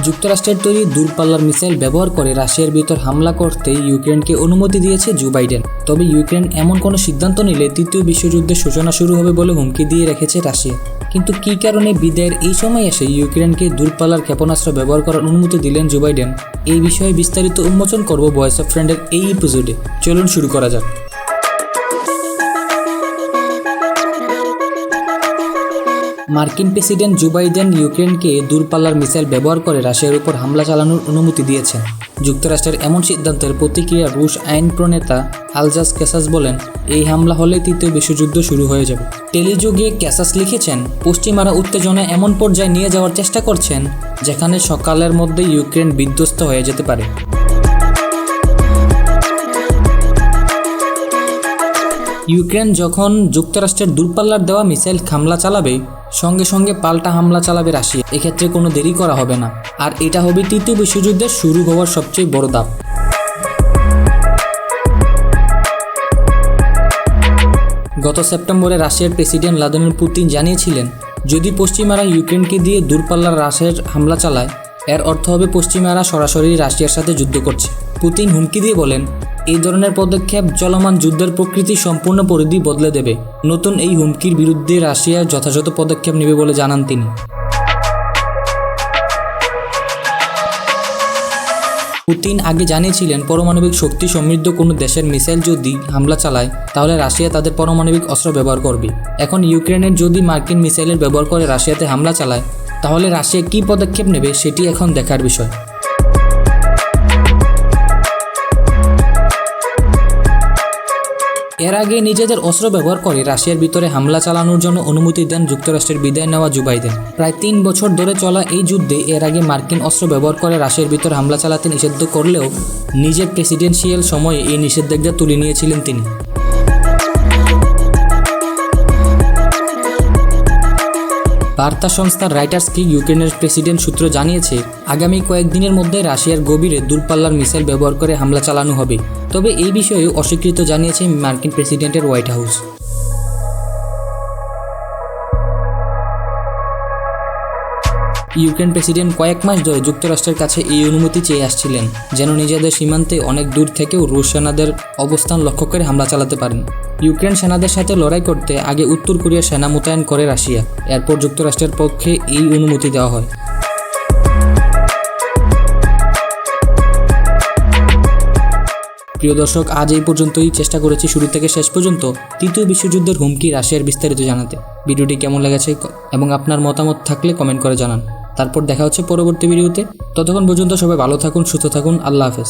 যুক্তরাষ্ট্রের তৈরি দূরপাল্লার মিসাইল ব্যবহার করে রাশিয়ার ভিতর হামলা করতে ইউক্রেনকে অনুমতি দিয়েছে জো বাইডেন। তবে ইউক্রেন এমন কোনো সিদ্ধান্ত নিলে তৃতীয় বিশ্বযুদ্ধের সূচনা শুরু হবে বলে হুমকি দিয়ে রেখেছে রাশিয়া। কিন্তু কী কারণে বিদায়ের এই সময় এসে ইউক্রেনকে দূরপাল্লার ক্ষেপণাস্ত্র ব্যবহার করার অনুমতি দিলেন জো বাইডেন, এই বিষয়ে বিস্তারিত উন্মোচন করব ভয়েস অফ ফ্রেন্ডের এই এপিসোডে। চলুন শুরু করা যাক। মার্কিন প্রেসিডেন্ট জো বাইডেন ইউক্রেনকে দূরপাল্লার মিসাইল ব্যবহার করে রাশিয়ার উপর হামলা চালানোর অনুমতি দিয়েছেন। যুক্তরাষ্ট্রের এমন সিদ্ধান্তের প্রতিক্রিয়া রুশ আইন প্রণেতা আলজাস ক্যাসাস বলেন, এই হামলা হলে তৃতীয় বিশ্বযুদ্ধ শুরু হয়ে যাবে। টেলিযোগে ক্যাসাস লিখেছেন, পশ্চিমারা উত্তেজনা এমন পর্যায়ে নিয়ে যাওয়ার চেষ্টা করছেন যেখানে সকালের মধ্যে ইউক্রেন বিধ্বস্ত হয়ে যেতে পারে। ইউক্রেন যখন যুক্তরাষ্ট্রের দূরপাল্লার দেওয়া মিসাইল হামলা চালাবে, সঙ্গে সঙ্গে পাল্টা হামলা চালাবে রাশিয়া। এক্ষেত্রে কোনো দেরি করা হবে না, আর এটা হবে তৃতীয় বিশ্বযুদ্ধের শুরু হওয়ার সবচেয়ে বড় ধাপ। গত সেপ্টেম্বরে রাশিয়ার প্রেসিডেন্ট ভ্লাদিমির পুতিন জানিয়েছিলেন, যদি পশ্চিমারা ইউক্রেনকে দিয়ে দূরপাল্লার রাশিয়ার হামলা চালায়, এর অর্থ হবে পশ্চিমারা সরাসরি রাশিয়ার সাথে যুদ্ধ করছে। পুতিন হুমকি দিয়ে বলেন, এই ধরনের পদক্ষেপ চলমান যুদ্ধের প্রকৃতি সম্পূর্ণ পরিধি বদলে দেবে। নতুন এই হুমকির বিরুদ্ধে রাশিয়া যথাযথ পদক্ষেপ নেবে বলে জানান তিনি। পুতিন আগে জানিয়েছিলেন, পারমাণবিক শক্তি সমৃদ্ধ কোনো দেশের মিসাইল যদি হামলা চালায়, তাহলে রাশিয়া তাদের পারমাণবিক অস্ত্র ব্যবহার করবে। এখন ইউক্রেনের যদি মার্কিন মিসাইলের ব্যবহার করে রাশিয়াতে হামলা চালায়, তাহলে রাশিয়া কী পদক্ষেপ নেবে সেটি এখন দেখার বিষয়। এর আগে নিজেদের অস্ত্র ব্যবহার করে রাশিয়ার ভিতরে হামলা চালানোর জন্য অনুমতি দেন যুক্তরাষ্ট্রের বিদায় নেওয়া জো বাইডেন। প্রায় 3 বছর ধরে চলা এই যুদ্ধে এর আগে মার্কিন অস্ত্র ব্যবহার করে রাশিয়ার ভিতরে হামলা চালাতে নিষিদ্ধ করলেও নিজের প্রেসিডেন্সিয়াল সময়ে এই নিষেধাজ্ঞা তুলে নিয়েছিলেন তিনি। বার্তা সংস্থা রাইটার্সকে ইউক্রেনের প্রেসিডেন্ট সূত্র জানিয়েছে, আগামী কয়েকদিনের মধ্যে রাশিয়ার গভীরে দূরপাল্লার মিসাইল ব্যবহার করে হামলা চালানো হবে। তবে এই বিষয়ে অস্বীকৃত জানিয়েছে মার্কিন প্রেসিডেন্টের হোয়াইট হাউস। ইউক্রেন প্রেসিডেন্ট কয়েক মাস ধরে যুক্তরাষ্ট্রের কাছে এই অনুমতি চেয়ে আসছিলেন, যেন নিজেদের সীমান্তে অনেক দূর থেকেও রুশ সেনাদের অবস্থান লক্ষ্য করে হামলা চালাতে পারেন। ইউক্রেন সেনাদের সাথে লড়াই করতে আগে উত্তর কোরিয়ার সেনা মোতায়েন করে রাশিয়া, এরপর যুক্তরাষ্ট্রের পক্ষে এই অনুমতি দেওয়া হয়। প্রিয় দর্শক, আজ এই পর্যন্তই। চেষ্টা করেছি শুরু থেকে শেষ পর্যন্ত তৃতীয় বিশ্বযুদ্ধের হুমকি রাশিয়ার বিস্তারিত জানাতে। ভিডিওটি কেমন লেগেছে এবং আপনার মতামত থাকলে কমেন্ট করে জানান। তারপর দেখা হচ্ছে পরবর্তী ভিডিওতে। ততক্ষণ পর্যন্ত সবাই ভালো থাকুন, সুস্থ থাকুন। আল্লাহ হাফেজ।